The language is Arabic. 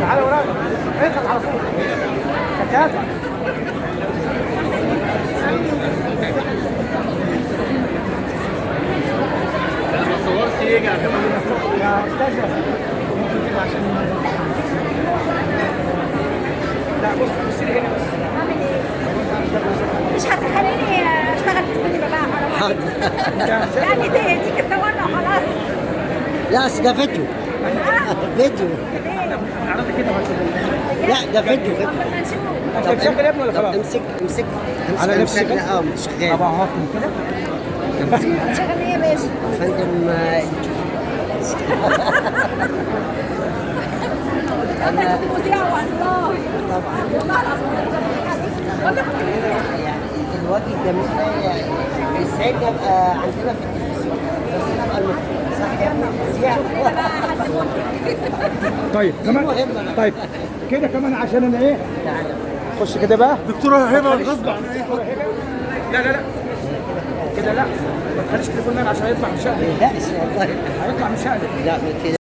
تعالى وراك اضغط على طول كتابة. ما صورتش يجي يا استاذ ممكن كده عشان لا بص بصي هنا بس. مش هتخليني اشتغل في استوديو بقى خلاص. يعني ديك صورنا خلاص. لا أصل ده فيديو. فيديو. عرفت كده لا ده فيديو. لما نشوف. انت مشغل يا ابني ولا طب خلاص؟ امسك على نفسك لا كده؟ مش شغال. طب اهو كده شغل ايه يا باشا؟ فندم انا كنت مذيعة والله. والله العظيم. الوجه الجميل ده يسعدنا ابقى عندنا في التلفزيون بس انا ابقى المخرج صح يا ابني؟ طيب كمان مهمة. طيب كده كمان عشان انا ايه خش كده بقى دكتوره هبه غصب عن اي حاجه. لا لا لا كده لا ما تخليش تليفون عشان يطلع مش شقلب لا والله هيطلع مش شقلب لا كده